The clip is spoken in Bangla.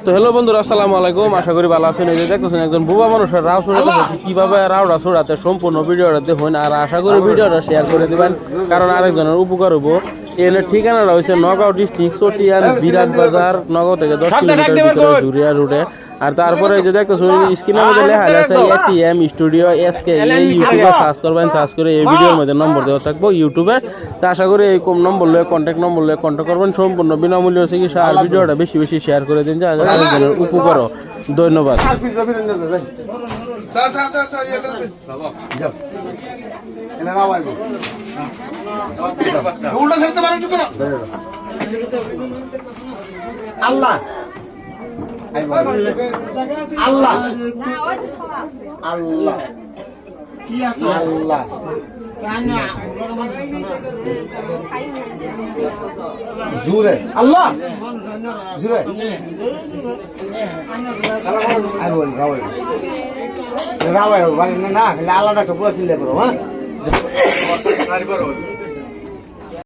তো হ্যালো বন্ধুরা, আসসালামু আলাইকুম। আশা করি ভালো আছেন। এই যে দেখতেছেন একজন বুবা মানুষের রাও ছড়াতে কিভাবে রাওটা ছড়াতে সম্পূর্ণ ভিডিওটা দেখুন, আর আশা করি ভিডিওটা শেয়ার করে দিবেন, কারণ আরেকজনের উপকার হবো। এর ঠিকানাটা হচ্ছে নগাঁও ডিস্ট্রিক্ট চটিয়ান বিরাট বাজার, নগাঁও থেকে 10 কিলোমিটার ভিতরে জুরিয়া রোডে। আর তারপরে যে দেখতেছেন স্ক্রিনের মধ্যে লেখা আছে এটিএম স্টুডিও এসকে, এই ইউটিউবে সার্চ করবেন। সার্চ করে এই ভিডিওর মধ্যে নম্বর দেওয়া থাকবো ইউটিউবে। তো আশা করি এই কম নম্বর লয়ে কন্ট্যাক্ট নম্বর লয়ে কন্ট্যাক্ট করবেন। সম্পূর্ণ বিনামূল্যে চিকিৎসা, আর ভিডিওটা বেশি বেশি শেয়ার করে দিন, যা আরেকজনের উপকার। ধন্যবাদ। আল্লাহ আল্লাহ আল্লাহ আল্লাহ জুরে আল্লাহ জুরে রাওয়াই না আল্লাহটা পুরো কিনলে করো। হ্যাঁ